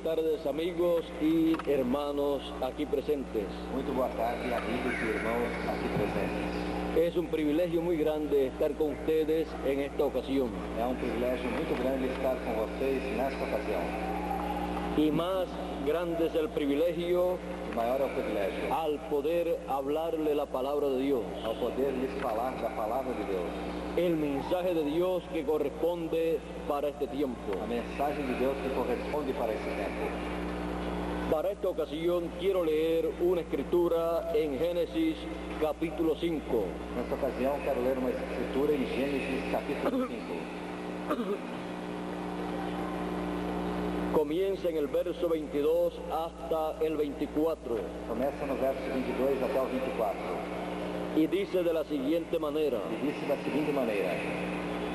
tardes, amigos y hermanos aquí presentes. Muito boa tarde, amigos e irmãos aqui presentes. Es un privilegio muy grande estar con ustedes en esta ocasión. É um privilégio muito grande estar com vocês nesta ocasião. Y más grande es el privilegio E maior é o privilégio al poder hablarle la palabra de Dios. ao poder lhes falar da palavra de Deus. El mensaje de Dios que corresponde para este tiempo. A mensagem de Deus que corresponde para esse tempo. Para esta ocasión quiero leer una escritura en Génesis capítulo 5. Nesta ocasião quero ler uma escritura em Gênesis capítulo 5. Comienza en el verso 22 hasta el 24. Começa no verso 22 até o 24. Y dice de la siguiente manera: E disse da seguinte maneira: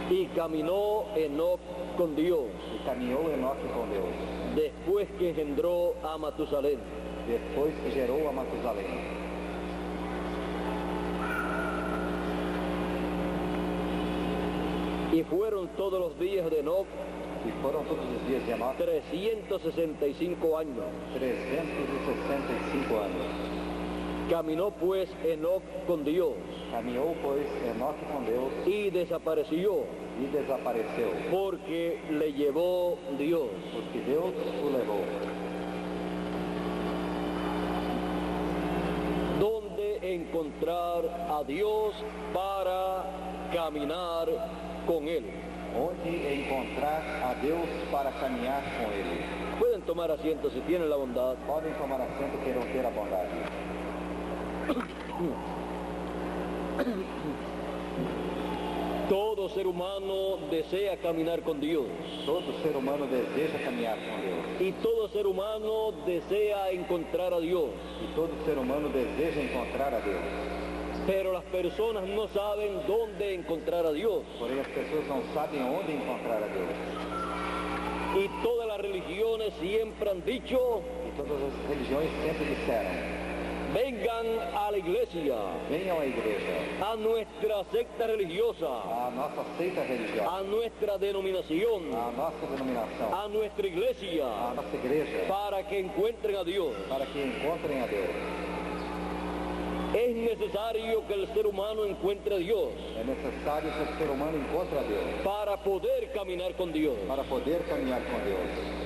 y caminó Enoc con Dios, E caminhou Enoque com Deus, después que engendró a Matusalén, depois que gerou a Matusalém. y fueron todos los días de Enoc E foram todos os dias de Enoque 365 años. 365 anos. Caminó pues Enoc con Dios Caminhou, pois, Enoque com Deus y desapareció, e desapareceu, porque le llevó Dios. porque Deus o levou. ¿Dónde encontrar a Dios para caminar con Él? Onde encontrar a Deus para caminhar com Ele? Pueden tomar asiento si tienen la bondad. Podem tomar assento, queiram ter a bondade. Todo ser humano desea caminar con Dios. Todo ser humano deseja caminhar com Deus. Y todo ser humano desea encontrar a Dios. E todo ser humano deseja encontrar a Deus. Pero las personas no saben dónde encontrar a Dios. Porém, as pessoas não sabem onde encontrar a Deus. Y todas las religiones siempre han dicho: E todas as religiões sempre disseram: vengan a la iglesia, venham à igreja, a nuestra secta religiosa, à nossa seita religiosa, a nuestra denominación, à nossa denominação, a nuestra iglesia, à nossa igreja, para que encuentren a Dios. para que encontrem a Deus. Es necesario que el ser humano encuentre a Dios É necessário que o ser humano encontre a Deus para poder caminar con Dios. para poder caminhar com Deus.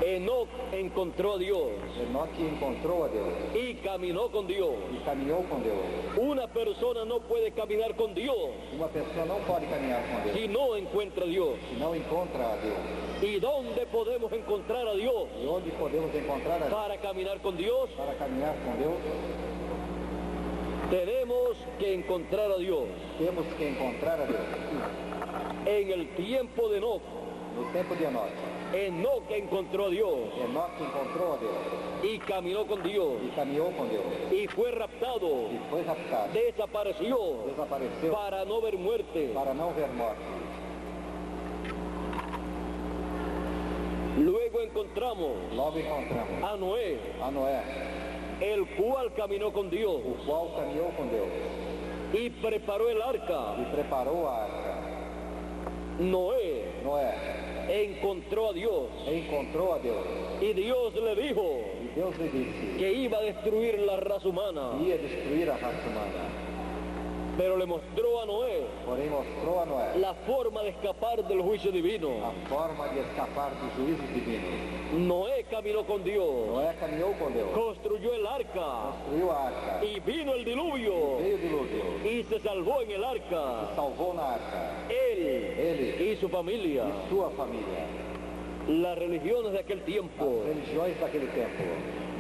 Enoc encontró a Dios Enoque encontrou a Deus y caminó con Dios. e caminhou com Deus. Una persona no puede caminar con Dios Uma pessoa não pode caminhar com Deus si no encuentra a Dios. se não encontra a Deus. ¿Y dónde podemos encontrar a Dios E onde podemos encontrar a Deus para caminar con Dios? para caminhar com Deus? Tenemos que encontrar a Dios. Temos que encontrar a Deus. En el tiempo de Enoc, No tempo de Enoque, Enoc encontró a Dios Enoque encontrou a Deus y caminó con Dios e caminhou com Deus. y fue raptado, E foi raptado, desapareció desapareceu para no ver muerte. para não ver morte. Luego encontramos Logo encontramos a Noé, a Noé, el cual caminó con Dios o qual caminhou com Deus y preparó el arca. e preparou a arca. Noé Noé encontró a Dios encontrou a Deus y Dios le dijo e Deus lhe disse que iba a destruir la raza humana, que ia destruir a raça humana. pero le mostró a Noé Porém mostrou a Noé la forma de escapar del juicio divino. a forma de escapar dos juízos divinos. Noé caminó con Dios, Noé caminhou com Deus, construyó el arca construiu a arca, y vino el diluvio veio o dilúvio, y se salvó en el arca salvou na arca él ele y su familia. e sua família. Las religiones de aquel As tiempo religiões daquele tempo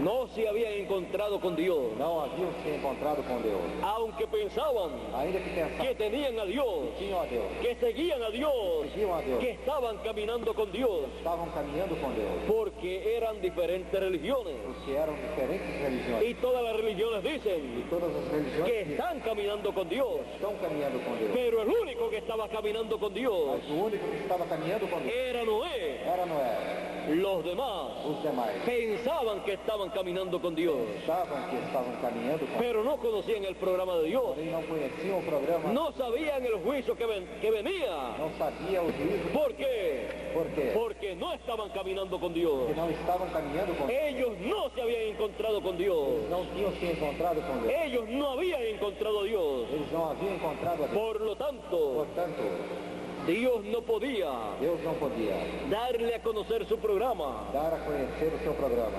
no se habían encontrado con Dios, não haviam se encontrado com Deus, aunque pensaban ainda que que pensavam tenían a Dios, que tinham a Deus, que seguían a Dios, seguiam a Deus, que estaban caminando con Dios, estavam caminhando com Deus, porque eran diferentes religiones. porque eram diferentes religiões. Y todas las religiones dicen E todas as religiões que están caminando con Dios, estão caminhando com Deus. pero el único que estaba caminando con Dios Mas o único que estava caminhando com Deus era Noé. era Noé. Los demás Os demais pensaban que estaban caminando con Dios, pensavam que estavam caminhando com Deus, pero no conocían el programa de Dios. porém não conheciam o programa, No sabían el juicio que venía. não sabiam o juízo. ¿Por qué? Por quê? Porque no estaban caminando con Dios. Porque não estavam caminhando com Deus. Ellos no se habían encontrado con Dios. Não tinham se encontrado com Deus. Ellos no habían encontrado a Dios. Eles não haviam encontrado a Deus. Por lo tanto, Portanto, Dios no podía Deus não podia darle a conocer su programa dar a conhecer o seu programa.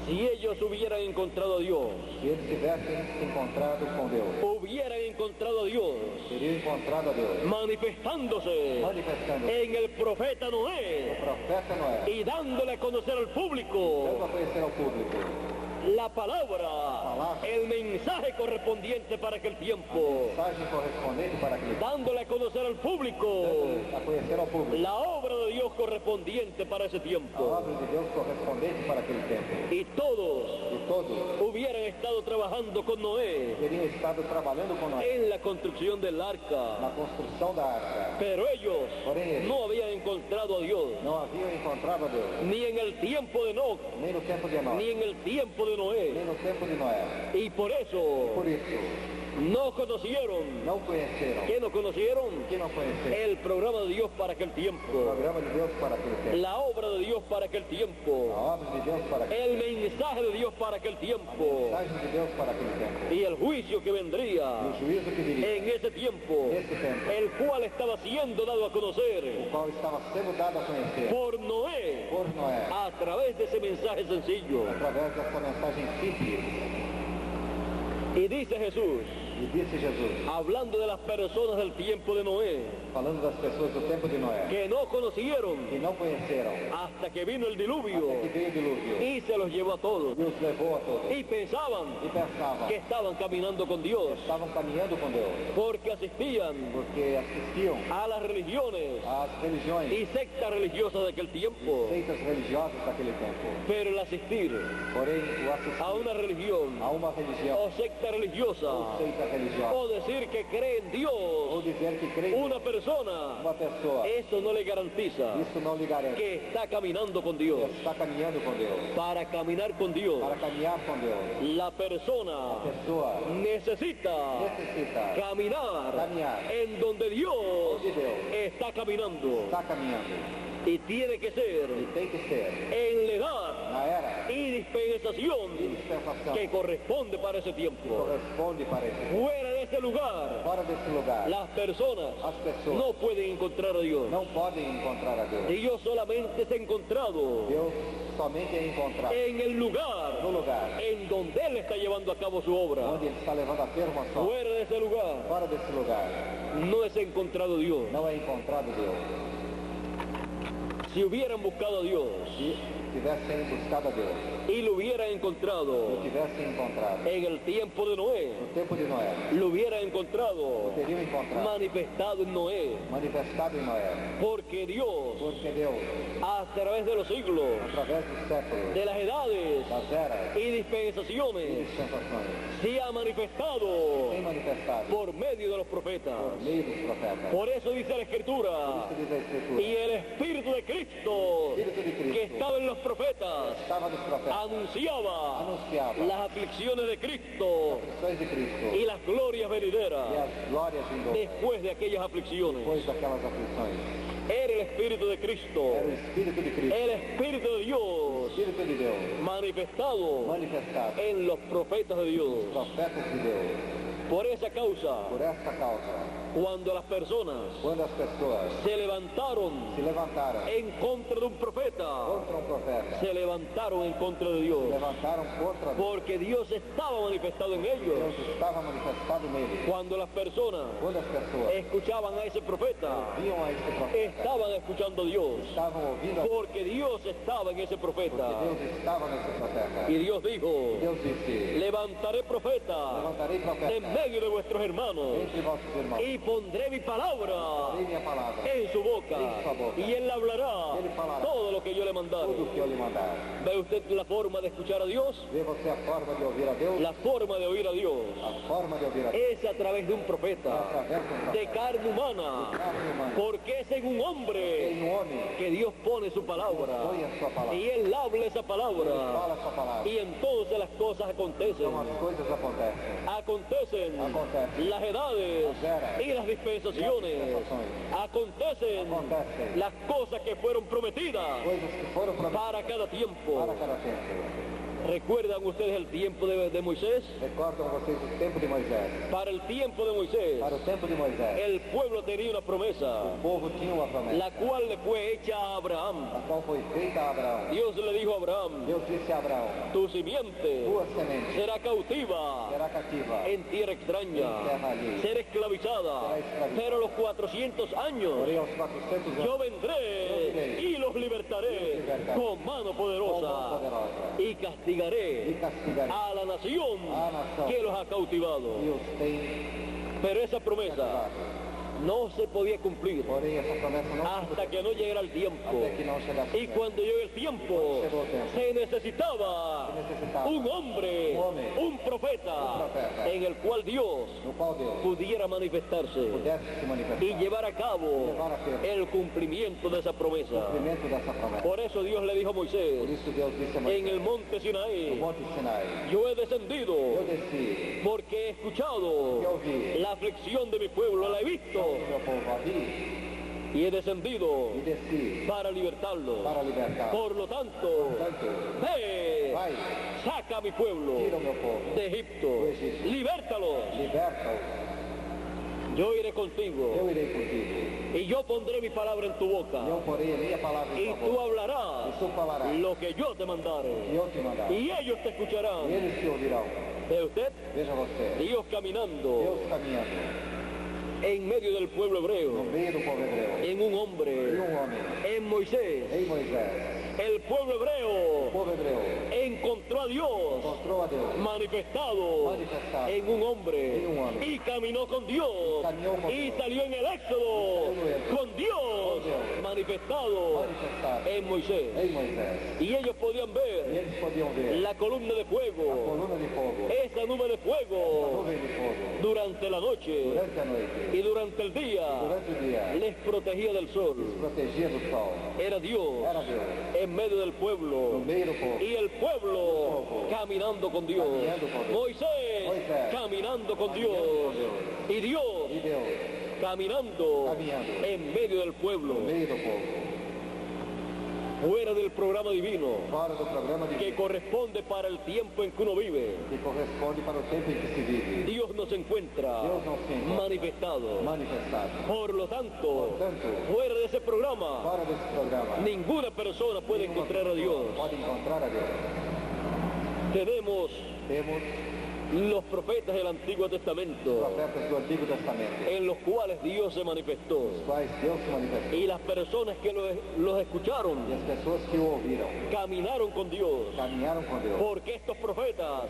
si ellos hubieran encontrado a Dios. Se eles tivessem se encontrado com Deus, Hubieran encontrado a Dios teriam encontrado a Deus manifestándose manifestando en el profeta o Noé profeta Noé, y dándole a conocer al dando público a conhecer ao público la palabra, el mensaje correspondiente para aquel tiempo, mensagem correspondente para aquele dándole a conocer al público dando a conhecer ao público la obra de Dios correspondiente para ese a tiempo. obra de Deus correspondente para aquele tempo. Y todos E todos hubieran estado trabajando con Noé teriam estado trabalhando com Noé en la construcción del arca, na construção da arca. pero ellos Porém, no habían encontrado a Dios, não haviam encontrado a Deus, ni en el tiempo de Enoch, nem no tempo de Noé, ni en el tiempo de Noé, nem no tempo de Noé. y por eso Por isso, no conocieron. não conheceram. ¿Qué no conocieron? Que não conheceram El programa de Dios para aquel o tiempo, programa de Deus para aquele tempo, la obra de Dios para aquel a tiempo, obra de Deus para aquele el mensaje de Dios para aquel tiempo mensagem de Deus para aquele tempo, y el juicio que e vendría o juízo que viria, en ese tiempo, nesse tempo, el cual estaba siendo dado a conocer o qual estaba sendo dado a conhecer por Noé por Noé, a través de ese mensaje sencillo. através dessa mensagem simples. Y dice Jesús, E disse Jesus, hablando de las personas del tiempo de Noé, falando das pessoas do tempo de Noé, que no conocieron que não conheceram hasta que vino el até que diluvio veio o dilúvio y se los llevó a todos. e os levou a todos. Y pensaban E pensavam que estaban caminando con Dios que estavam caminhando com Deus, porque asistían porque assistiam a las religiones às religiões y sectas religiosas de aquel tiempo. seitas religiosas daquele tempo. Pero el asistir Porém, o a assistir una religión a uma religião o secta religiosa ou seita religiosa, o decir que cree en Dios ou dizer que crê em una persona, uma pessoa, eso no le garantiza isso não lhe garante que está caminando con que Dios. está caminhando com Deus. Para caminar con Dios, Para caminhar com Deus, la a persona pessoa necesita necessita caminar en donde Dios onde Deus está caminando. está caminhando. Y tiene que ser E tem que ser en la edad na era y dispensación de dispensação que corresponde para ese que tiempo. corresponde para esse tempo. Fuera de ese lugar, Fora desse lugar, las personas as pessoas no pueden encontrar a Dios. não podem encontrar a Deus. Dios solamente se ha encontrado Deus somente é encontrado en el lugar no lugar en donde Él está llevando a cabo su obra. onde Ele está levando a termo a sua. Fuera de ese lugar Fora desse lugar, no es encontrado Dios. não é encontrado Deus. Si hubieran buscado a Dios Se tivessem buscado a Deus, y lo hubieran encontrado o tivessem encontrado en el tiempo de Noé, no tempo de Noé, lo hubieran o encontrado teriam encontrado manifestado en Noé, manifestado em Noé. porque Dios Porque Deus, a través de los siglos, através dos séculos, de las edades das eras y e dispensaciones, dispensações, se ha manifestado tem manifestado por medio de los profetas. por meio dos profetas. Por eso dice la Escritura, Isso diz a Escritura. y el Espíritu de Cristo Espírito de que Cristo estaba en los profetas estava nos profetas, anunciaba anunciava las aflicciones de Cristo as aflições de Cristo y las glorias e venideras as glórias vindouras después de aquellas aflicciones. depois daquelas aflições. Era el Espíritu de Cristo, Era o Espírito de Cristo, el Espíritu de o Dios Espírito de Deus, manifestado manifestado en los profetas de Dios. nos profetas de Deus. Por esa causa, Por esta causa, cuando las personas quando as pessoas se levantaron se levantaram en contra de un profeta, contra um profeta, se levantaron en contra de Dios, se levantaram contra Deus, porque Dios estaba manifestado en ellos. Deus estava manifestado neles. Cuando las personas Quando as pessoas escuchaban a ese profeta, viam a este profeta, estaban escuchando a Dios, estavam ouvindo a porque Dios estaba en ese porque profeta. Deus estava nesse profeta. Y Dios dijo, Deus disse, levantaré profeta levantarei profeta en medio de vuestros hermanos entre vossos irmãos y pondré mi palabra Porei minha palavra en su boca, en sua boca. y él hablará Ele falará todo lo que yo le mandare. tudo o que eu lhe mandar. ¿Ve usted la forma de escuchar a Dios? Vê você a forma de ouvir a Deus? La forma de oír a Dios A forma de ouvir a Deus es a través de un profeta, através de um de profeta, carne humana, carne humana. porque es en un hombre Em um homem que Dios pone su palabra, põe a sua palavra. y él habla esa Ele palabra, fala a sua palavra. y entonces las cosas acontecen. Então as coisas acontecem. Acontecen las edades y las dispensaciones. Acontecen las cosas que fueron prometidas Coisas que foram prometidas para cada tiempo. para cada tempo. ¿Recuerdan ustedes el tiempo de Moisés? Recordam vocês o tempo de Moisés? Para el tiempo de Moisés, Para o tempo de Moisés, el pueblo tenía una promesa, o povo tinha uma promessa, la cual le fue hecha a Abraham. a qual foi feita a Abraão. Dios le dijo a Abraham, Deus disse a Abraão, tu simiente tua semente será cautiva será cativa, en tierra extraña, será esclavizada, pero a los 400 años porém aos 400 anos yo vendré y los libertaré con mano com mão poderosa poderosa y e castigaré castigarei a la nación a nação que los ha cautivado. e os tem Pero esa promesa cativado. no se podía cumplir Porém essa promessa não hasta que no llegara el tiempo. até que não chegasse. Y cuando llegó el tiempo, se necesitaba un hombre, un profeta, en el cual Dios No qual Deus pudiera manifestarse pudesse se manifestar. y llevar a cabo el cumplimiento de esa promesa. Cumprimento dessa promessa. Por eso Dios le dijo a Por Moisés, isso Deus disse a en Moisés, el monte no Sinaí, Monte Sinai, yo he descendido eu desci, porque he escuchado la aflicción de mi pueblo, la he visto meu povo ali, y he descendido e desci para libertarlo. para libertar. Por lo tanto, Portanto, ve, vai, saca a mi pueblo tira o meu povo, de Egipto, libértalos, liberta-os, yo iré contigo eu irei contigo. y yo pondré mi palabra en tu boca E eu porei a minha palavra em y tua tú boca. hablarás E tu falarás, lo que yo te mandare e eu te mandarei. y ellos te escucharán. E eles te ouvirão. ¿Ve usted? Veja você, Dios caminando Deus caminhando en medio del pueblo no hebreo, meio do povo hebreu. en un E hombre, homem, en Moisés. em Moisés, El pueblo o hebreo povo hebreu encontró a Dios encontrou a Deus manifestado en un hombre y caminó con Dios y salió en el Éxodo con Dios manifestado manifestado en Moisés. em Moisés. Y ellos podían E ver eles podiam ver la columna de a fuego, coluna de fogo, esa nube de a fuego nuvem de fogo, durante la noche durante a noite, y durante el día durante o dia, les protegía del sol. protegia do sol. Era Dios Era Deus en medio del no pueblo meio do povo. y el pueblo caminando con Dios. Caminando con Dios. Moisés caminando con Dios y Dios E Deus caminando caminhando en medio del pueblo, no meio do povo. fuera del programa divino Fora do programa de que corresponde para el tiempo en que uno vive. que corresponde para o tempo em que se vive. Dios nos encuentra Deus não se encontra manifestado. manifestado. Por lo tanto, Portanto, fuera de ese programa, fora desse programa, ninguna persona puede encontrar a Dios. pode encontrar a Deus. Tenemos Temos los profetas del Antiguo os Testamento, profetas do Antigo Testamento, en los cuales Dios se manifestó. os quais Deus se manifestou. Y las personas que los escucharon E as pessoas que o ouviram caminaron con Dios. caminharam com Deus. Porque estos profetas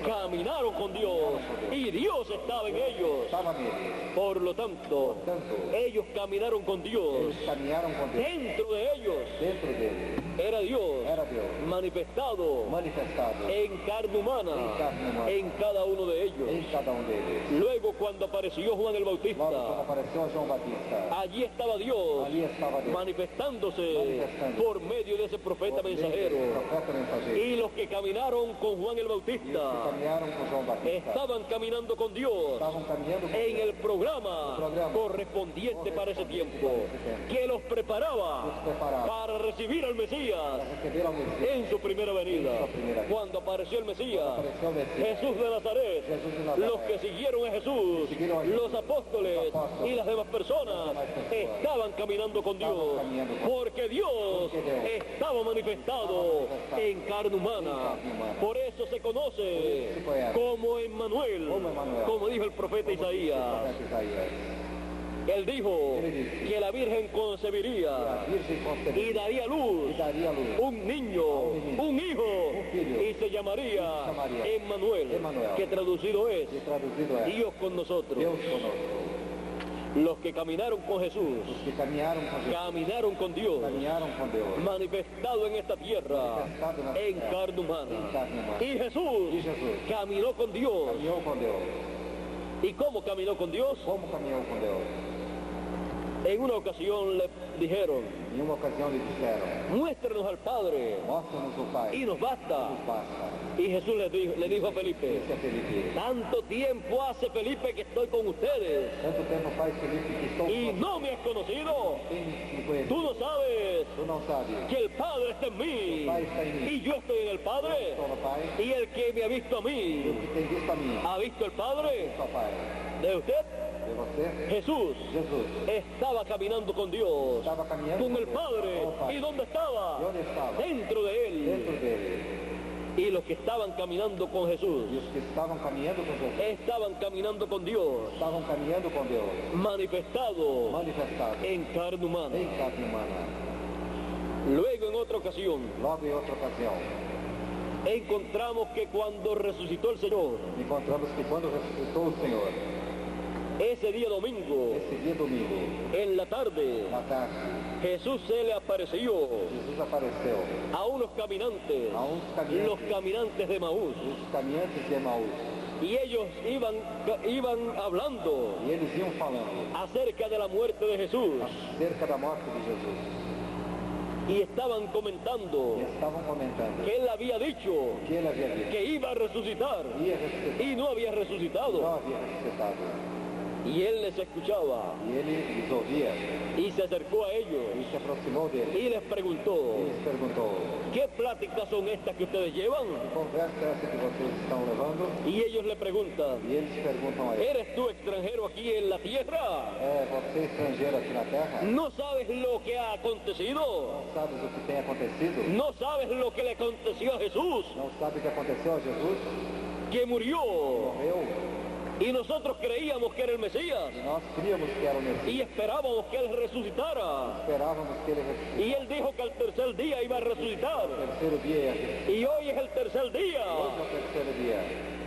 caminaron con Dios y Dios estaba en ellos. Estava neles. Por lo tanto, Portanto, ellos caminaron con Dios. eles caminharam com Deus. Dentro de ellos Dentro deles era Dios era Deus manifestado manifestado en carne humana em carne humana, en cada uno de ellos. em cada deles. Luego cuando apareció Juan el Logo, quando Bautista, apareceu João Batista, allí estaba Dios ali estava Deus, manifestándose por medio de ese profeta mensajero. profeta mensageiro. Y los que caminaron con Juan el E os que Bautista caminharam com João Batista estaban caminando con Dios estavam caminhando com en Deus, el programa correspondiente para ese tiempo, que los preparaba para recibir al Mesías para receber ao Messias. en su primera venida. Cuando apareció el Mesías, Apareceu o Messias, Jesús de Nazaret, Jesus de Nazaré, los que siguieron a Jesús, los apóstoles y las demás personas estaban caminando con Dios, porque Dios estaba manifestado en carne humana. Por eso se conoce como Emmanuel, como dijo el profeta Isaías. profeta Isaías. Él dijo que la Virgen concebiría A Virgem y conceberia daría luz e daria luz. un niño, un hijo, y se llamaría Emmanuel, que traducido es E traduzido é Dios con nosotros. Deus conosco. Los que caminaron con Jesús, os que caminharam com Jesus, caminaron con Dios, caminharam com Deus, manifestado en esta tierra, manifestado na en terra, carne humana. em carne humana. Y Jesús E Jesus caminó con Dios. caminhou com Deus. ¿Y cómo caminó con Dios? Como caminhou com Deus? En una ocasión le dijeron, Em uma ocasião lhe disseram, muéstranos al Padre mostra-nos o Pai, y nos basta. nos basta. Y Jesús le dijo a Felipe, Disse a Felipe, tanto tiempo hace, Felipe, que estoy con ustedes tanto tempo faz, Felipe, que estou y com no me has conocido. Tem me conhecido. Tú no sabes Tu não sabes. que el Padre está en mí El Padre está en mí. y yo estoy en el Padre. Estou no Pai. Y el que me ha visto a E o mí, que tem visto a mim, ¿ha visto el Padre? só Pai. ¿De usted? De você, Jesús Jesus, estaba caminando con Dios, estava caminhando con el Deus, Padre. com o Pai. ¿Y dónde estaba? E onde estava? Dentro de él. Dentro dele. Y los que estaban caminando con Jesús E os que estavam caminhando com Jesus, estaban caminando con Dios, estavam caminhando com Deus, manifestado manifestado en carne humana. em carne humana. Luego, en otra ocasión, Logo em outra ocasião, encontramos que cuando resucitó el Señor, encontramos que quando ressuscitou o Senhor, ese día domingo, esse dia domingo, en la tarde, na tarde, Jesús se le apareció Jesus apareceu a unos caminantes, a uns caminhantes, los caminantes de Maús, os caminhantes de Emaús, y ellos iban hablando e eles iam falando acerca de la muerte de Jesús, acerca da morte de Jesus, y estaban comentando e estavam comentando que él había dicho que ele havia dito, que iba a resucitar ia ressuscitar, y no había não resucitado. havia ressuscitado. Y él les escuchaba E ele lhes ouvia y se acercó a ellos e se aproximou deles y les preguntó, e lhes perguntou, ¿qué pláticas son estas que ustedes llevan? que conversa é essa que vocês estão levando? Y ellos le preguntan, E eles perguntam a ele, ¿eres tú extranjero aquí en la tierra? você é estrangeiro aqui na terra? ¿No sabes lo que ha acontecido? Não sabes o que tem acontecido? ¿No sabes lo que le aconteció a Jesús? Não sabe o que aconteceu a Jesus? Que murió Morreu y nosotros creíamos que era el Mesías e nós críamos que era o Messias. y esperábamos que él resucitara. Esperávamos que ele ressuscitasse. Y él dijo que al tercer día iba a resucitar. O terceiro dia ia ressuscitar. Y hoy es el tercer día Hoje é o terceiro dia.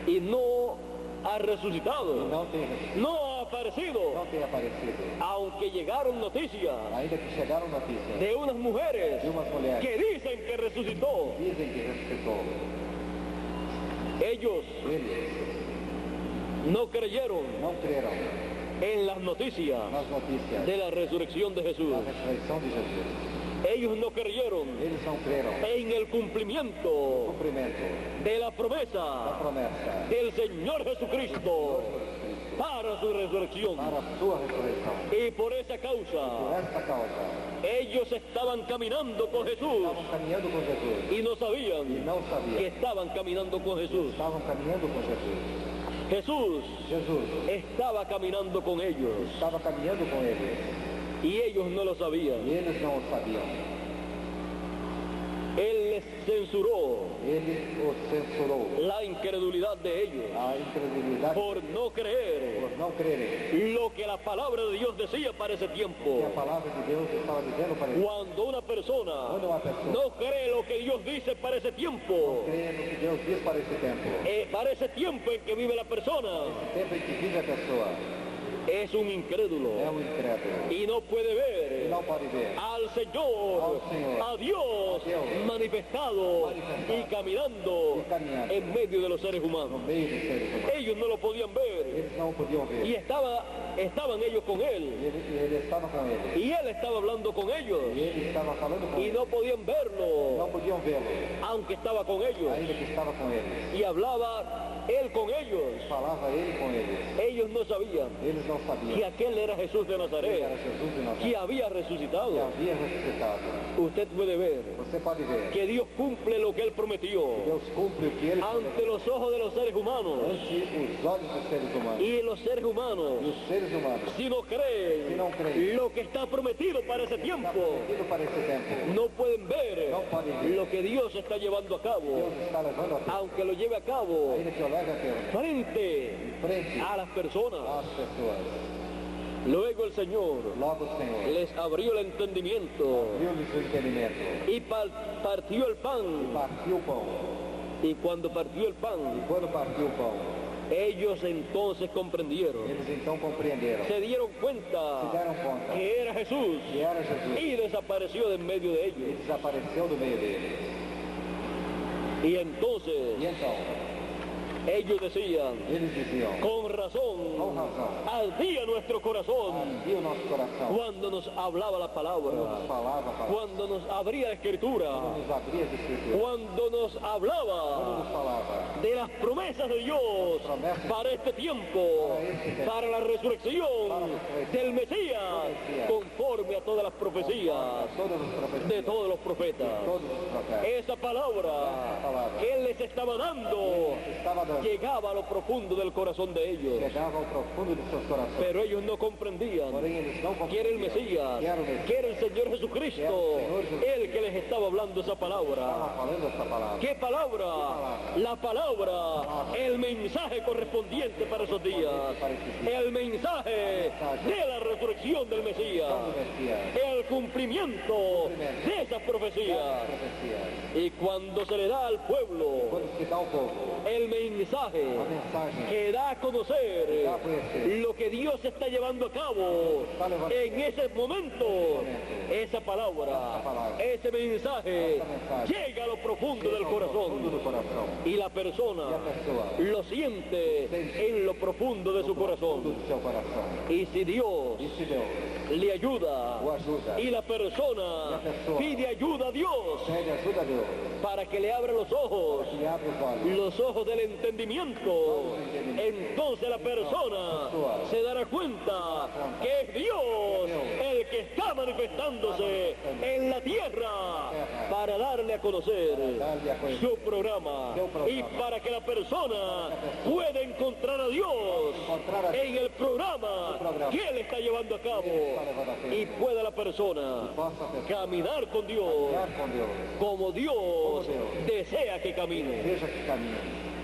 y no ha E resucitado, não tem ressuscitado. no ha aparecido, Não tem aparecido. aunque llegaron noticias Ainda que chegaram notícias de unas mujeres de umas mulheres que dicen que resucitó. dizem que ressuscitou. Ellos Eles no creyeron não creram en las noticias nas notícias de la resurrección de Jesús. da ressurreição de Jesus. Ellos no creyeron Eles não creram en el no cumplimiento cumprimento de la da promesa promessa del Señor Jesucristo para su resurrección. para a sua ressurreição. Y por esa Por causa, esta causa, ellos estaban caminando con Jesús estavam caminhando com Jesus y no e sabían não que sabiam. estaban caminando con Jesús. Estavam caminhando com Jesus. Jesús Jesus estaba caminando con ellos estava caminhando com eles y ellos no lo sabían. e eles não o sabiam. Él les censuró Ele os censurou. la incredulidad de ellos A incredulidade por no creer por não crerem lo que la palabra de Dios decía para ese que tiempo. a palavra de Deus estava dizendo para eles. Cuando una persona Quando uma pessoa no cree lo que Dios dice para ese tiempo, crê no que Deus diz para esse tempo, para ese tiempo en que vive la persona, tempo em que vive a pessoa, es un incrédulo é um incrédulo. y no puede E ver não pode ver al Señor, Al Señor, a Dios a Dios, manifestado y caminando y caminando en medio de los seres no humanos. meio dos seres humanos. Ellos no lo podían ver Eles não podiam ver. y estaban ellos con él Ele estava com eles. y él estaba hablando con ellos E ele estava falando com y eles. no podían Não verlo podiam vê-lo, aunque estaba con ellos ainda que estava com eles. y hablaba él con ellos. Falava ele com eles. Ellos no sabían Eles não que sabiam aquel era Jesús de que era Nazaret, Jesus de que Nazaré, había que resucitado. havia ressuscitado. Usted puede ver Você pode ver. que Dios cumple lo que él prometió Deus cumpre o que ele ante prometeu los ojos de los seres humanos ante os olhos dos seres humanos. y los seres humanos, E os seres humanos, si no creen si no creen lo que está prometido para ese está tiempo, prometido para esse tempo. no pueden ver No pueden ver. lo que Dios está llevando a cabo, Deus está levando a cabo, aunque lo lleve a cabo ainda que o leve a termo, frente frente a las personas. às pessoas. Luego el Señor Logo o Senhor les abrió el entendimiento abriu-lhes o entendimento y partió el e pan. partiu o pão. Y cuando partió el E pan, quando partiu o pão, Ellos entonces comprendieron, Eles então compreenderam, se dieron cuenta se deram conta que era Jesús que era Jesus y desapareció de en medio de e ellos. desapareceu do meio deles. Y entonces E então, ellos decían, eles diziam, con razón, ardía nuestro corazón ardia o nosso coração cuando nos hablaba la quando palabra, nos falava a palavra, cuando nos abría la escritura, quando nos abria as escrituras, cuando nos quando hablaba nos falava de las promesas de Dios para este tiempo, para la resurrección del Mesías, conforme a todas las profecías todas as profecias, de todos los profetas. todos os profetas. Esa palabra que Él les estaba dando Estava dando, llegaba a lo profundo del corazón de ellos, chegava ao profundo de seus corações. pero ellos no comprendían Porém, eles não que era el compreendiam Mesías, que era o Messias. que era el Señor Jesucristo, el que les estaba hablando esa Estava palabra. falando essa palavra. ¿Qué palabra? La palabra, el mensaje correspondiente para esos días, el mensaje de la resurrección del Mesías, Do Messias. el cumplimiento de esas profecías. Profecias. Y cuando se le da al pueblo Quando se dá ao povo el mensaje a mensagem que da a conocer lo que Dios está llevando a cabo en ese momento, esa palabra, ese mensaje llega a lo profundo del fundo corazón do coração, y la persona e a pessoa lo siente en lo profundo de su fundo corazón. do seu coração. Y si Dios E se Deus le ayuda o ajuda, y la persona pide ayuda a Dios pede ajuda a Deus, para que le abra los ojos, que lhe abre os olhos, los ojos del entendimiento, entonces la persona se dará cuenta que es Dios el que está manifestándose en la tierra para darle a conocer su programa y para que la persona pueda encontrar a Dios en el programa que Él está llevando a cabo y pueda la persona possa a pessoa caminar con Dios caminhar com Deus, como Dios desea que camine. veja que caminho.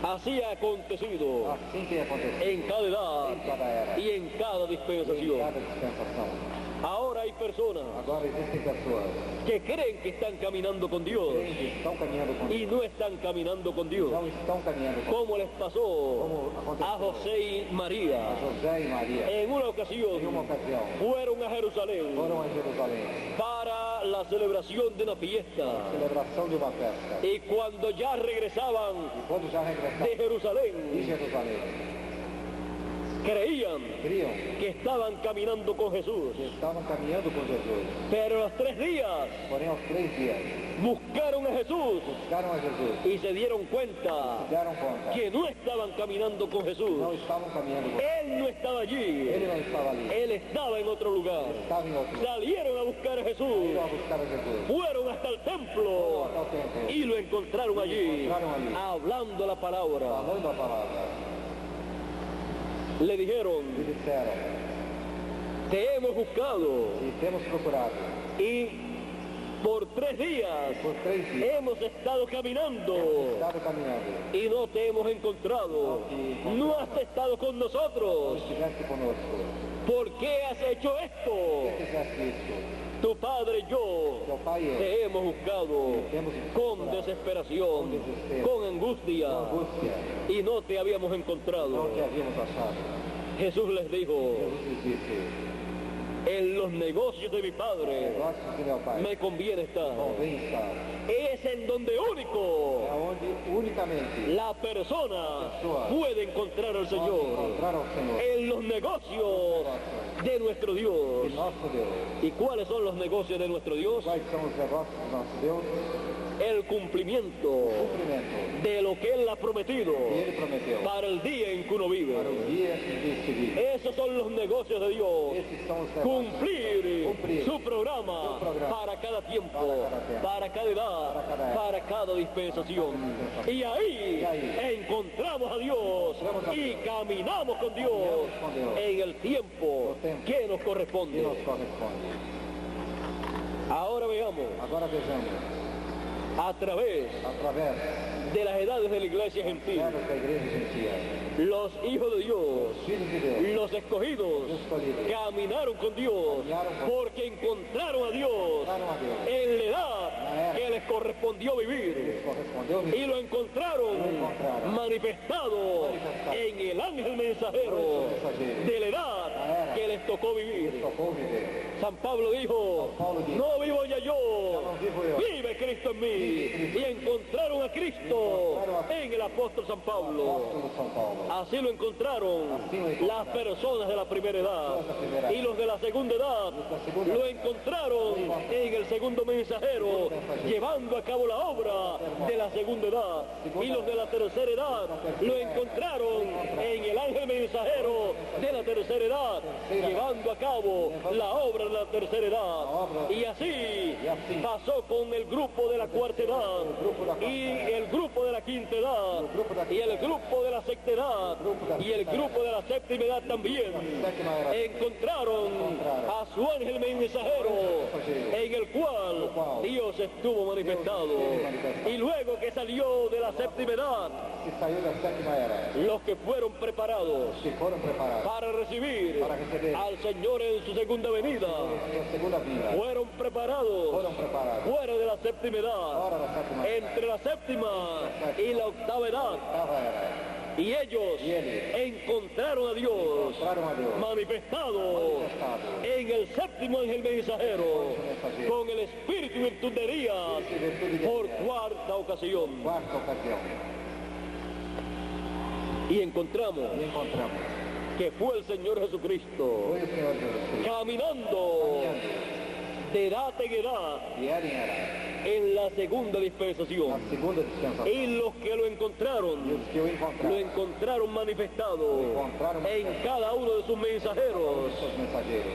Así ha acontecido Assim tem acontecido en cada edad em cada era, y en cada em dispensación. cada dispensação. Ahora hay personas Agora existem pessoas que creen que están caminando con Dios que estão caminhando com y Deus, no están caminando con Dios, não estão caminhando com como les pasó a José y María. José e Maria. En una Em uma ocasión ocasião, fueron a Jerusalén foram a Jerusalém, para la celebración de una fiesta celebração de uma festa. y cuando ya regresaban E quando já regressaram de de Jerusalén, Jerusalém, creían criam que estaban caminando con Jesús, que estavam caminhando com Jesus. pero a los 3 días Porém, aos 3 dias, buscaron a Jesús buscaram a Jesus, y se dieron cuenta se deram conta que no estaban caminando con Jesús. não estavam caminhando com Él no estaba allí, Ele não estava ali, Él estaba en otro lugar. estava em outro lugar. Salieron a buscar a Jesús, Iram a buscar a Jesus. fueron hasta el templo Até o templo, y lo encontraron allí, encontraron allí. hablando la palabra. falando a palavra, Le dijeron, e disseram, te hemos buscado e temos procurado y por 3 días por 3 dias, hemos estado caminando estado caminhando, y no te hemos encontrado. No has estado con nosotros. estiveste conosco. ¿Por qué has hecho Por esto? que fizeste isso? Tu padre y yo Teu pai e eu te hemos buscado con desesperación, con angustia, angústia, y no te habíamos não encontrado. te havíamos achado. Jesús les dijo, Jesus lhes disse, en los negocios de mi padre negócios de meu pai, me conviene estar. convém estar. Es en donde único É onde unicamente la persona puede encontrar al pode Señor. encontrar ao Senhor, En los negocios de nuestro Dios. de nosso Deus. ¿Y cuáles son los negocios de nuestro Dios? Quais são os negócios do nosso Deus? El cumplimiento Cumprimento de lo que Él ha prometido que Ele prometeu para el día en que uno vive. para o dia deste dia. Esos son los negocios de Dios. Esses são os negócios. Cumplir su programa para cada tiempo, para cada edad, para cada dispensación. Y ahí encontramos a Dios y caminamos con Dios en el tiempo que nos que corresponde. nos corresponde. Ahora veamos, Agora vejamos, através através de las edades de la iglesia gentil, da igreja gentia. los hijos de Dios, Os filhos de Deus, los escogidos, caminaron con Dios porque encontraron a Dios encontraram a Deus. en la edad que les correspondió vivir. Correspondeu Y lo encontraron manifestado en el ángel mensajero de la edad que les tocó vivir. tocou viver. San Pablo dijo, no vivo ya yo, não vivo eu. vive Cristo en mí. Y encontraron a Cristo en el apóstol San Pablo. Apóstolo São Paulo. Así lo encontraron las personas de la primera edad. Y los de la segunda edad lo encontraron en el segundo mensajero, llevando a cabo la obra de la segunda edad. Y los de la tercera edad lo encontraron en el ángel mensajero de la tercera edad, llevando a cabo la obra de la tercera edad. Y así pasó con el grupo de la cuarta edad, y el grupo de la quinta edad, y el grupo de la sexta edad, y el grupo de la séptima edad también. Encontraron a su ángel mensajero, en el cual Dios estuvo manifestado. Y luego que salió de la séptima edad, Que saiu da sétima era. los que fueron preparados Que foram preparados para recibir al Señor en su segunda venida, para a segunda vida. fueron preparados Foram preparados fuera de la séptima edad, fora da sétima era. entre la séptima y la octava edad. Oitava era. Y ellos encontraron a Dios Encontraram a Deus. manifestado en el séptimo ángel mensajero con el espíritu y virtud de Elías por cuarta ocasión. Quarta ocasião. Y encontramos E encontramos. que fue el Señor Jesucristo Foi o Senhor Jesus Cristo. caminando de edad en edad E era em era. en la segunda Na dispensación. segunda dispensação. Y los que lo E encontraron, os que o lo encontraram. encontraron manifestado en cada uno de sus mensajeros, Os seus mensageiros.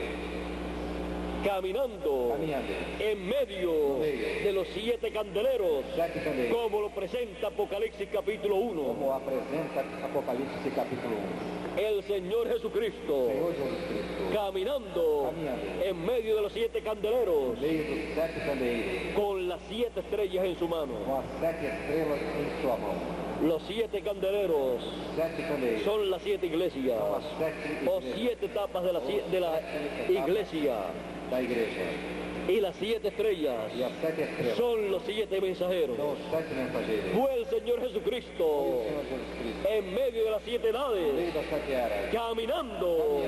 caminando Caminhando. en medio de los 7 candeleros, Sete candeias. como lo presenta Apocalipsis capítulo 1. Como apresenta Apocalipse capítulo 1. El Señor Jesucristo Senhor Jesus Cristo. caminando en medio de los 7 candeleros, No meio dos sete candeeiros. con las 7 estrellas en su mano. Com as sete estrelas em sua mão. Los 7 candeleros Sete candeeiros. son las 7 iglesias, São as sete o igrejas 7 etapas de la iglesia. da igreja. Y las 7 estrellas E as sete estrelas son los 7 mensajeros. são os sete mensageiros. Fue el Señor Jesucristo O Senhor Jesus Cristo. en medio de las 7 No edades, meio das sete eras. caminando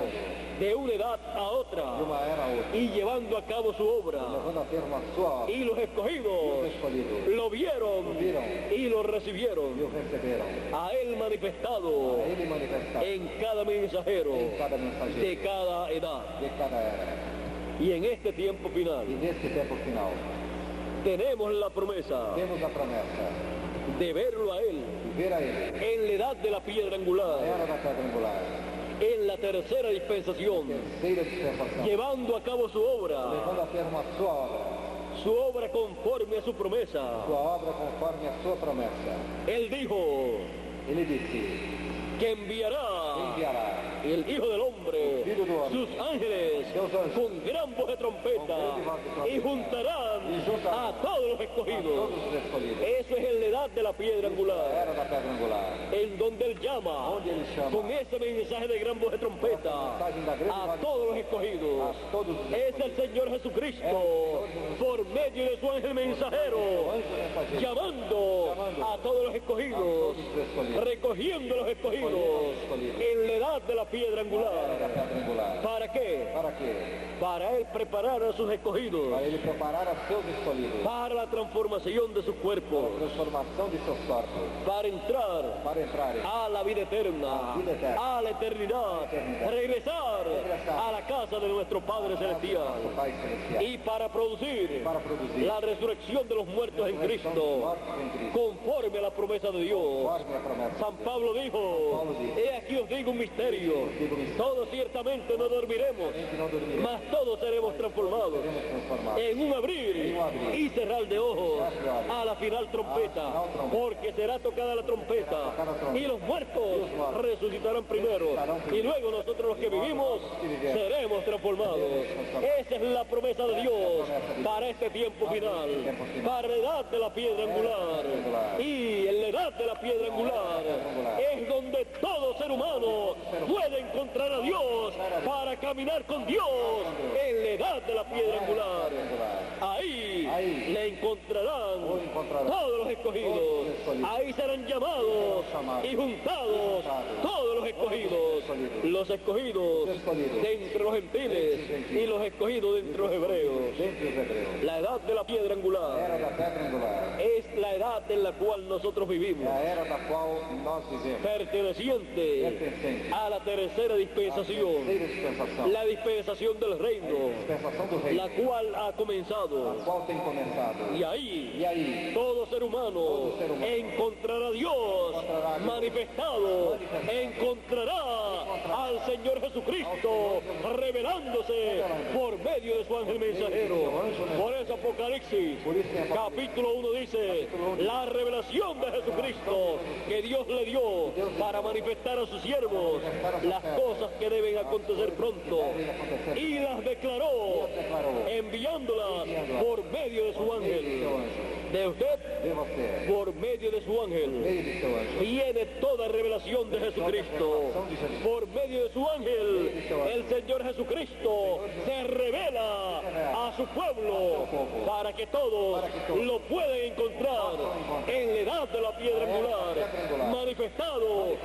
de una edad a De otra uma era a outra. y llevando a cabo su obra. Levando a termo a sua obra. Y los Os escogidos escolhidos. lo vieron y lo E recibieron. o receberam. A él manifestado A ele manifestado. en cada mensajero Em cada de mensageiro. cada edad. De cada era. Y en este tiempo final E nesse tempo final. tenemos la promesa Temos a promessa. de verlo a él De ver a ele. en la edad de la piedra A angular, era da pedra angular. en la tercera dispensación, Terceira dispensação. llevando a cabo su obra Levando a termo a sua obra. conforme a su promesa. Sua obra conforme a sua promessa. Él dijo Ele disse, que enviará enviará el Hijo del Hombre, Filho do homem, sus ángeles, seus anjos, con gran voz de trompeta, con grande voz de trompeta, y juntarán y juntarán a todos los a escogidos. todos os escolhidos. Eso es en la edad de la piedra A angular, era da pedra angular. en donde Él llama, Onde ele chama, con ese mensaje de gran voz de trompeta, mensagem da grande a voz de todos los escogidos. a todos os Es escolhidos. el Señor Jesucristo, por medio de su ángel mensajero, Anjo mensageiro. llamando a todos los escogidos, todos os escolhidos. recogiendo los escogidos en la edad de la piedra Era angular. da pedra angular. ¿Para qué? Para quê? Para Él preparar a sus escogidos Para ele preparar a seus escolhidos. para la transformación de sus Para a cuerpos, transformação de seus corpos. para entrar Para entrarem a la vida eterna, A vida eterna. a la eternidad, regresar a la casa de nuestro Padre nosso Celestial Pai Celestial. y para producir Para produzir la resurrección de los muertos en ressurreição dos Cristo, mortos em Cristo. conforme a la promesa de Dios. Conforme a promessa. San Pablo dijo, he aquí os digo un misterio, contigo me Todos ciertamente no dormiremos, não dormiremos, mas todos seremos transformados seremos transformados. en un abrir y cerrar de ojos a la final trompeta, porque será tocada la trompeta y los muertos resucitarán primero y luego nosotros los que vivimos seremos transformados. Esa es la promesa de Dios para este tiempo final, para la edad de la piedra angular. Y en la edad de la piedra angular es donde todo ser humano puede encontrar a Dios para caminar con Dios en la edad de la piedra angular. Ahí le encontrarán todos los escogidos. Ahí serán llamados y juntados todos los escogidos. Los escogidos de entre los gentiles y los escogidos de entre los hebreos. La edad de la piedra angular Era da pedra angular. es la edad en la cual nosotros vivimos, É a era da qual nós vivemos. perteneciente a la tercera dispensación, Terceira dispensação. la dispensación del reino, Dispensação do reino. la cual ha comenzado. A qual tem começado. Y ahí E aí, todo ser humano encontrará a Dios manifestado, encontrará al Señor Jesucristo revelándose por medio de su ángel mensajero. Por eso Apocalipsis capítulo 1 dice, la revelación de Jesucristo que Dios le dio para manifestar a sus siervos las cosas que deben acontecer pronto, y las declaró enviándolas por medio de su ángel. De usted, de você, por medio de su ángel, meio de seu anjo, viene toda revelación de Jesucristo. Por medio de su ángel, el Señor Jesucristo se revela a su pueblo para que todos lo puedan encontrar en la edad de la piedra angular, manifestado,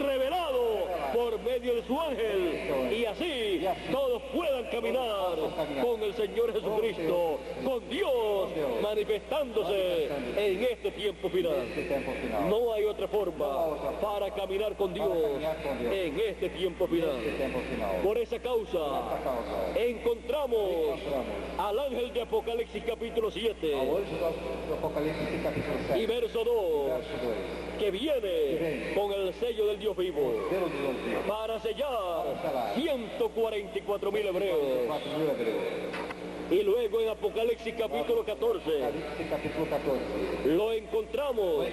revelado por medio de su ángel, y así todos puedan caminar con el Señor Jesucristo, con Dios manifestándose en este tiempo final. nesse tempo final. No hay otra forma para caminar con Dios en este tiempo final. Nesse tempo final. Por esa causa Essa causa, encontramos al ángel de Apocalipsis capítulo 7 hoje do Apocalipse capítulo 7, y verso 2, verso 2. que viene con el sello del Dios vivo Pelo de Deus vivo. para sellar 144,000 hebreos. 4.000 hebreus. Y luego en Apocalipsis capítulo 14 Apocalipse capítulo 14. lo encontramos.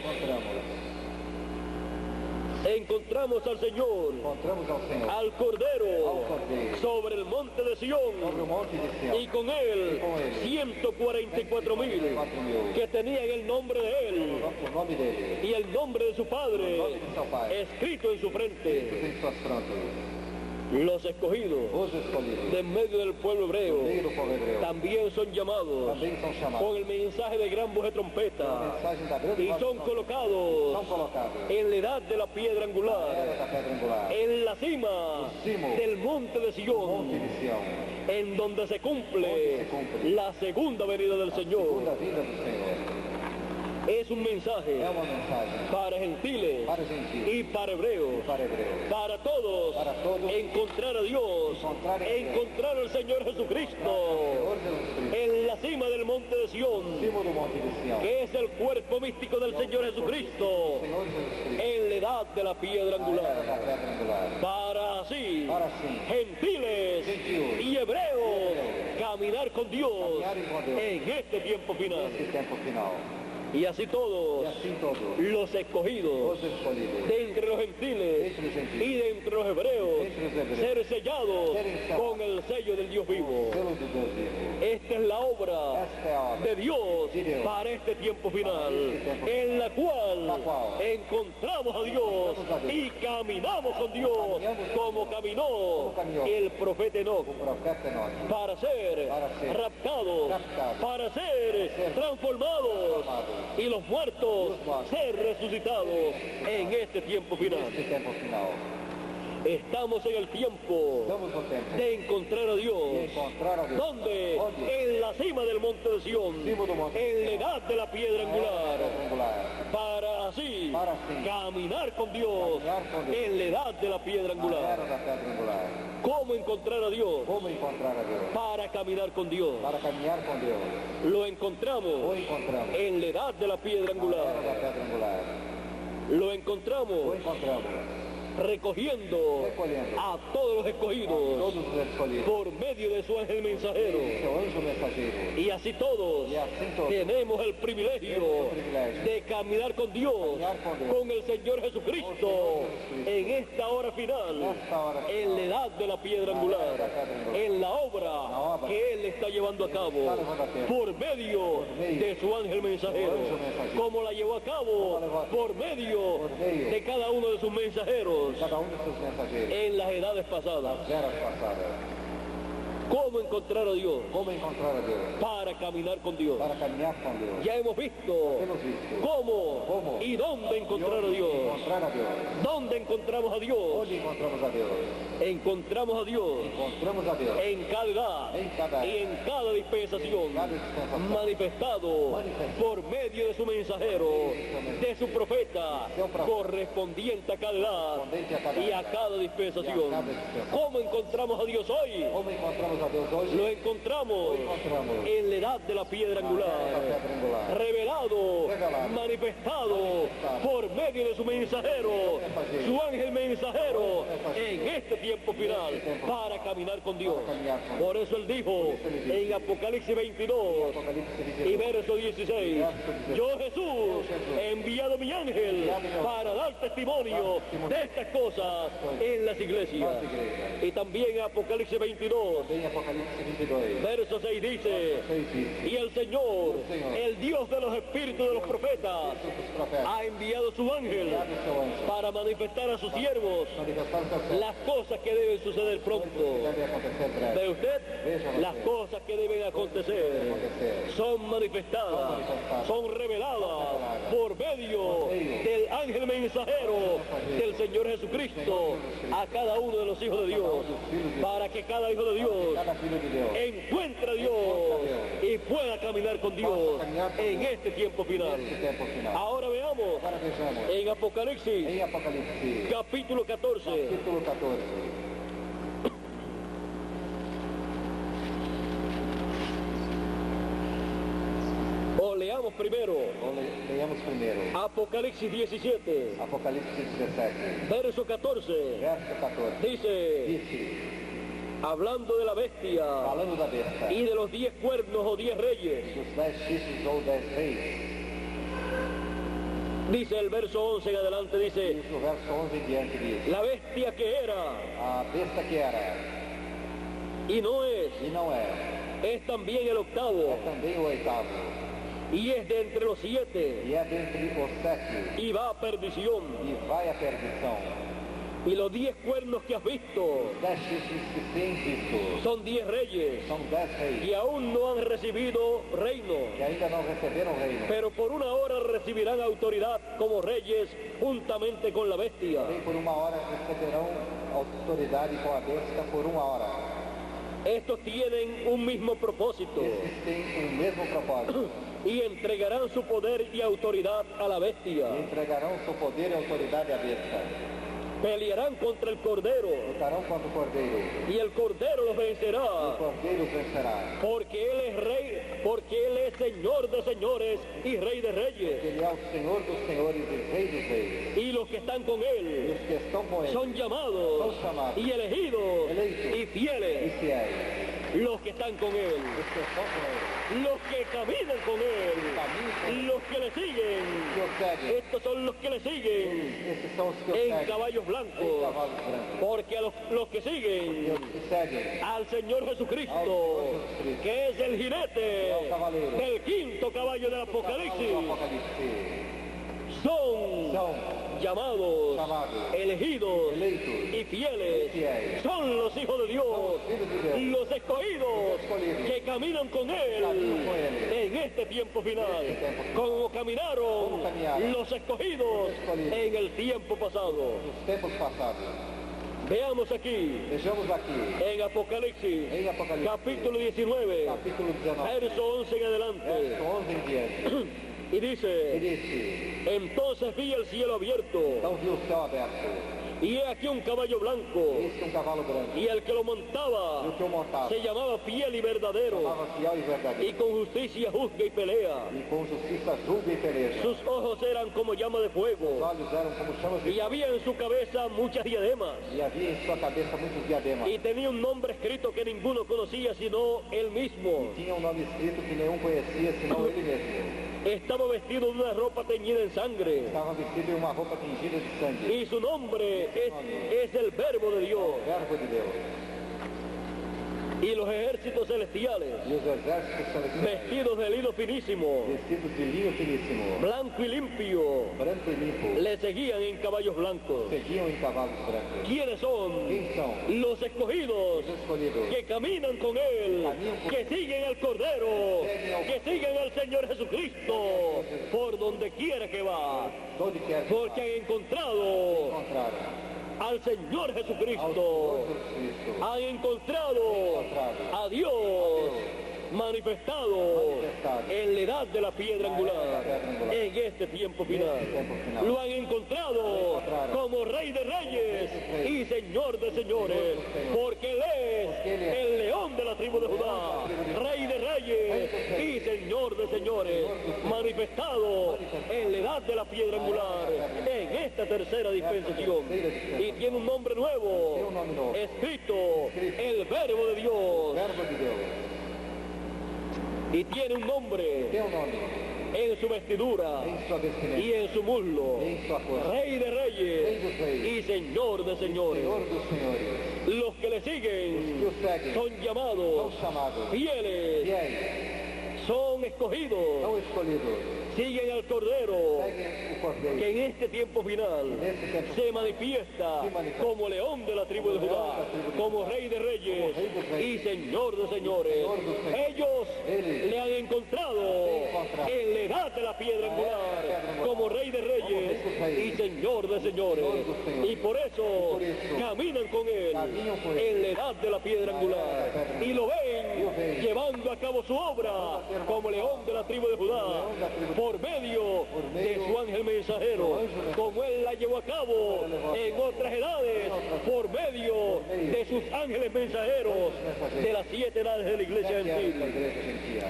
Encontramos al Señor, Encontramos ao Senhor al Cordero, Ao Cordeiro. sobre el monte de Sión, sobre o monte de Sião. y con él 144,000 que tenían el nombre de él O nome dele, y el nombre de su o padre nome de seu pai, escrito en su frente. em suas frontes. Los escogidos Os escolhidos, de en medio del pueblo hebreo meio do povo hebreu, también son llamados também são chamados. con el mensaje de gran voz de A trompeta mensagem da grande y voz son são colocados colocados en la edad de la piedra era angular, da pedra angular, en la cima del monte de monte Sion, de Sião, en donde se cumple la segunda venida del Señor. segunda vinda do Senhor. Es un mensaje É uma mensagem para gentiles para os gentios y para hebreos, e para hebreus. para todos, encontrar a Dios, encontrar al Señor Jesucristo Senhor Jesus Cristo, en la cima del monte de Sion, cima do monte de Sião, que es el cuerpo místico del Señor Jesucristo, Senhor Jesus Cristo, en la edad de la piedra era angular, da pedra angular. para así Para assim, gentiles y hebreos caminar con Dios caminharem com Deus en este tiempo final. nesse tempo final. Y así E todos assim todos, los escogidos os escolhidos, de entre los gentiles entre os gentios, y de entre los hebreos entre os hebreus, ser sellados serem sellados con el sello del Dios vivo. pelo de Deus vivo. Esta es la obra Esta é a obra de Dios de Dios para este tiempo final, este tiempo en la cual la cual encontramos a Dios y caminamos con Dios como caminó el profeta Enoc, o profeta Enoque, para ser raptados, para ser transformados y los muertos ser resucitados en este tiempo final. neste tempo final. Estamos en el tiempo Estamos no tempo de encontrar a de Dios. encontrar a Deus. ¿Dónde? Onde? En la cima del monte de Sion, Cima do monte de en la Sião. edad de la piedra Era da angular, pedra angular. para así Para así caminar con Dios caminar con Dios. en la edad de la piedra A era angular. da pedra angular. ¿Cómo encontrar a Dios? Como encontrar a Deus? Para caminar con Dios. Para caminhar com Deus. Lo O encontramos encontramos. en la edad de la piedra A era angular. da pedra angular. Lo O encontramos encontramos recogiendo a todos los escogidos todos os escolhidos, por medio de su ángel mensajero. seu anjo mensageiro. Y así todos Y así todos tenemos el privilegio de caminar con Dios, con el Señor Jesucristo, en esta hora final, en la edad de la piedra angular, en la obra que Él está llevando a cabo, por medio de su ángel mensajero, como la llevó a cabo por medio de cada uno de sus mensajeros Cada de seus mensageiros, en las edades pasadas. nas eras passadas. ¿Cómo encontrar a Dios? Como encontrar a Deus? Para caminar con Dios. Para caminhar com Deus. Ya hemos visto Temos visto. cómo y dónde encontrar a Dios. Encontrar a Deus. ¿Dónde encontramos a Dios? Onde encontramos a Deus? Encontramos a Dios Encontramos a Deus en cada edad en cada y en cada dispensación, cada dispensación, manifestado por medio de su mensajero, de su profeta, Seu profeta, correspondiente a cada edad correspondiente a cada y a edad, cada dispensación. y a cada dispensación. ¿Cómo encontramos a Dios hoy? Como encontramos a Deus hoje? Lo encontramos en la edad de la piedra angular, revelado, manifestado por medio de su mensajero, su ángel mensajero, en este tiempo final, para caminar con Dios. Por eso Él dijo en Apocalipsis 22 Apocalipse y 22. verso 16, yo Jesús he enviado mi ángel para dar testimonio de estas cosas en las iglesias. Y también Apocalipsis 22, Em Apocalipse 22. verso 6 dice, 6 diz: y el Señor, el Dios de los espíritus de los profetas, Os profetas ha enviado su ángel enviado seu anjo para manifestar a sus siervos manifestar seus servos las cosas que deben suceder que pronto. deve acontecer breve. ¿Ve usted? Las cosas que deben acontecer son manifestadas, son reveladas por medio del ángel mensajero del Señor Jesucristo a cada uno de los hijos de Dios, para que cada hijo de Dios Cada filho de Deus encuentre a Dios y pueda caminar con Dios en este tiempo final. neste tempo final. Ahora veamos Agora vejamos en Apocalipsis em Apocalipse capítulo 14, capítulo 14. o leamos primero Leamos primeiro Apocalipsis 17, Apocalipse 17, verso 14, verso 14. dice, Disse, hablando de la bestia falando da besta, y de los 10 cuernos o 10 reyes, dos 10 chifres ou 10 reis, dice el verso 11 en adelante, dice, isso o verso 11 em diante diz, la bestia que era a besta que era y no e não es también el octavo, é também o oitavo, y es de entre los 7 e é dentre os 7, y va a perdición. e vai à perdição. Y los 10 cuernos que has visto Os 10 chifres que tens visto son 10 reyes são 10 reis, y aún no han recibido reino, que ainda não receberam reino, pero por una hora recibirán autoridad como reyes juntamente con la bestia. porém por uma hora receberão autoridade com a besta por uma hora. Estos tienen un mismo propósito Esses têm o mesmo propósito, y entregarán su poder y autoridad a la bestia. e entregarão seu poder e autoridade à besta. Pelearán contra el Cordero Lutarão contra o Cordeiro, y el Cordero los e o vencerá, Cordeiro vencerá. porque Él es rey, porque Él es Señor de señores y Rey de reyes. Ele é o Senhor dos senhores e Rei dos reis. Y los que están con E Él os que estão com ele son llamados y elegidos y fieles. e fiéis. Los que están con Él, Os que estão com ele, los que caminan con Él, caminham los que le siguen. que o seguem. Estos son los que le siguen Esses são os que o en seguem. caballos Em blancos, cavalos brancos. porque a los que E siguen os que seguem al Señor Jesucristo, que es el jinete del quinto caballo del ao Apocalipsis, Apocalipse son são llamados, chamados, elegidos eleitos, y fieles. fieles. Son los hijos de Dios, Son los hijos de Dios, los escogidos que caminan con Él caminan con Él en este tiempo final, este tiempo final. como caminaron Como caminaron los escogidos los escogidos en el tiempo pasado. nos tempos passados. Veamos aquí Vejamos aqui, en Apocalipsis, em Apocalipse, capítulo 19, capítulo 19, verso 11 en adelante, verso 11 em diante. y E dice, disse, entonces vi el cielo abierto então viu o céu aberto, Y he aquí un caballo blanco, Eis que cavalo branco. y el que lo E montaba o que o montava se llamaba Fiel y Verdadero, chamava fiel e y verdadeiro. con justicia juzga y pelea. E com justiça julga e peleja. Sus ojos eran como llama de Os fuego, olhos eram como chamas de y había en su cabeza muchas diademas, E havia em sua cabeça muitos diademas. y tenía un nombre escrito que ninguno conocía sino él mismo. Tinha um nome escrito que nenhum conhecia, senão ele mesmo. Estaba vestido de una ropa teñida en sangre, Estava vestido em uma roupa tingida de sangue. y su nombre es el Verbo de Dios. Verbo de Deus. Y los ejércitos celestiales, E os exércitos celestiais, vestidos de lino finísimo, vestidos de linho finíssimo, blanco y limpio, branco e limpo, le seguían en caballos blancos. seguiam em cavalos brancos. ¿Quiénes son? Quem são? Los escogidos Os escolhidos. que caminan con Él, que siguen al Cordero, que siguen al Señor Jesucristo, por donde quiera que va, Donde quer que porque han encontrado encontraram al Señor ao Jesucristo, Senhor Jesus Cristo. han encontrado a Dios manifestado en la edad de la piedra angular, en este tiempo final. Lo han encontrado como Rey de Reyes y Señor de Señores, porque Él es el león de la tribu de Judá, Rey de Reyes y Señor de Señores, manifestado en la edad de la piedra angular, en esta tercera dispensación. Y tiene un nombre nuevo, escrito el Verbo de Dios. Verbo de Deus. Y tiene un nombre Tem um nome en su vestidura em sua vestimenta, y en su muslo, em sua força. Rey de Reyes y Señor de Señores. Senhor dos senhores. Los que le siguen Que o seguem son são llamados chamados fieles, fiéis, son escogidos, são escolhidos. siguen al Cordero, Seguem o Cordeiro. que en este tiempo final Nesse tempo se manifiesta como león de la tribu de Judá, como Rey de Reyes y Señor de Señores. Ellos le han encontrado en la edad de la piedra angular como Rey de Reyes y Señor de Señores. Y por eso caminan con Él en la edad de la piedra angular. Y lo ven llevando a cabo su obra como león de la tribu de Judá, por medio de su ángel mensajero, como Él la llevó a cabo en otras edades, por medio de sus ángeles mensajeros de las 7 edades de la iglesia Da gentil, igreja gentil.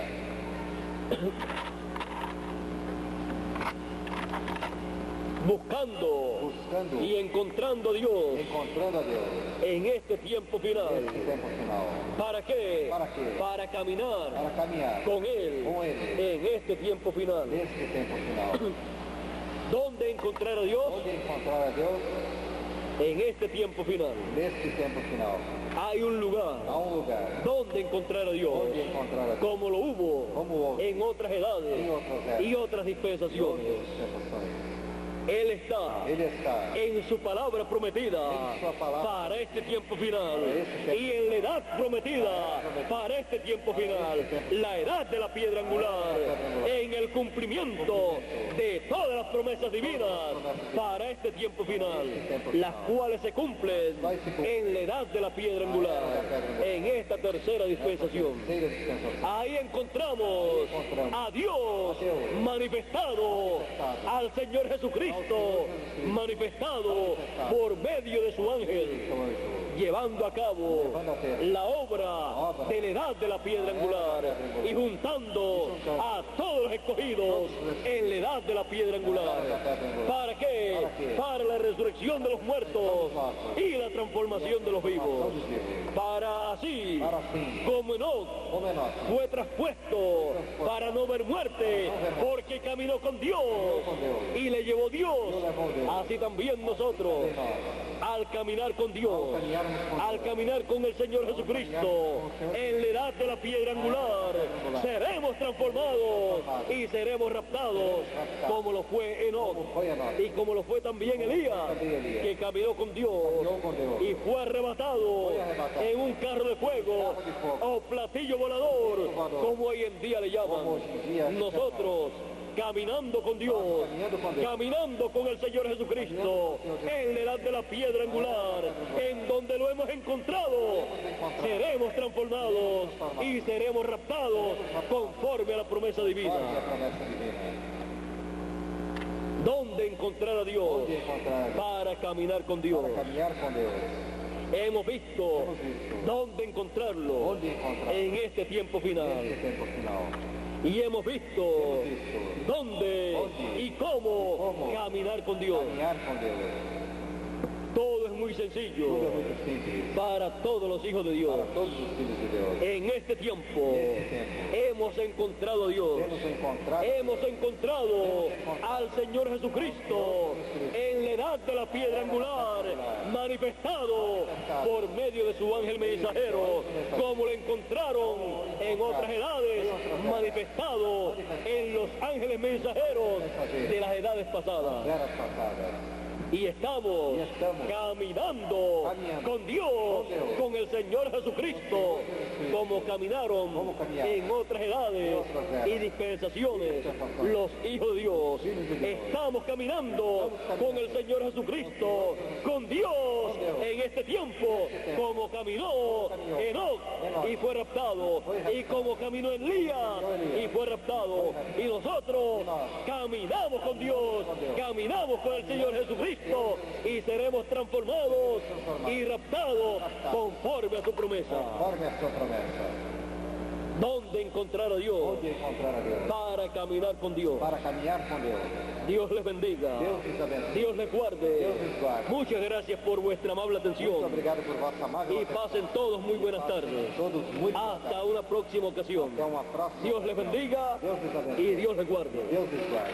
buscando Buscando y encontrando a Dios encontrando a Deus en este tiempo final. nesse tempo final. ¿Para qué? ¿Para qué? Para caminar Para caminhar con Él com Ele en este tiempo final. nesse tempo final. ¿Dónde encontrar a Dios? Onde encontrar a Deus En este tiempo final. nesse tempo final. Hay un lugar Há um lugar donde encontrar a Dios, onde encontrar a Deus como lo hubo como houve en otras edades em outras épocas y otras e dispensaciones. outras dispensações. Él está Ele está en su palabra prometida En su palabra. para este tiempo final Para este tiempo. y en la edad prometida para este tiempo final, la edad de la piedra angular, en el cumplimiento de todas las promesas divinas para este tiempo final, las cuales se cumplen en la edad de la piedra angular, en esta tercera dispensación. terceira dispensação. Ahí encontramos a Dios manifestado, al Señor Jesucristo manifestado por medio de su ángel, llevando a cabo la obra de la edad de la piedra angular y juntando a todos los escogidos en la edad de la piedra angular. ¿Para qué? Para la resurrección de los muertos y la transformación de los vivos. Para así, Para assim, como Enoc como é nosso. fue traspuesto para no ver muerte, porque caminó con Dios y le llevó Dios. Así también nosotros, al caminar con Dios, al caminar con el Señor Jesucristo, en la edad de la piedra angular, seremos transformados y seremos raptados, como lo fue Enoc Foi a nós. y como lo fue también Elías, que caminó con Dios y fue arrebatado en un carro de fuego o platillo volador, como hoy en día le llaman. Nosotros, caminando con Dios, caminando con el Señor Jesucristo, en la edad de la piedra angular, en donde lo hemos encontrado, seremos transformados y seremos raptados conforme a la promesa divina. Conforme a promessa divina. ¿Dónde encontrar a Dios? Onde encontrar a Deus? Para caminar con Dios. Para caminhar com Deus. Hemos visto Hemos visto dónde encontrarlo onde encontrar en este tiempo final. neste tempo final. Y hemos visto dónde y cómo caminar con Dios. Caminhar com Deus. Todo es muy Tudo é sencillo muito simples para todos los hijos de Dios. para todos os filhos de Deus. En este tiempo hemos encontrado a Dios. Temos encontrado Hemos encontrado al Señor Jesucristo en la edad de la piedra angular, manifestado por medio de su ángel mensajero, como lo encontraron en otras edades, manifestado en los ángeles mensajeros de las edades pasadas. eras passadas. Y estamos caminando con Dios, con el Señor Jesucristo, como caminaron en otras edades y dispensaciones los hijos de Dios. Estamos caminando con el Señor Jesucristo, con Dios en este tiempo, como caminó Enoc y fue raptado, y como caminó Elías y fue raptado. Y nosotros caminamos con Dios, caminamos con el Señor Jesucristo, y seremos transformados y raptados conforme a su promesa. Conforme a sua promessa. ¿Dónde encontrar a Dios? Onde encontrar a Deus? Para caminar con Dios. Para caminhar com Deus. Dios les bendiga. Deus les abençoe. Dios les guarde. Deus les guarde. Muchas gracias por vuestra amable Muito atención. obrigado por vossa amável Y atenção. pasen todos muy buenas tardes. Todos muito boa tarde. Hasta una próxima ocasión. Até uma próxima. Dios les bendiga Deus les abençoe. y Dios les guarde. Deus les guarde.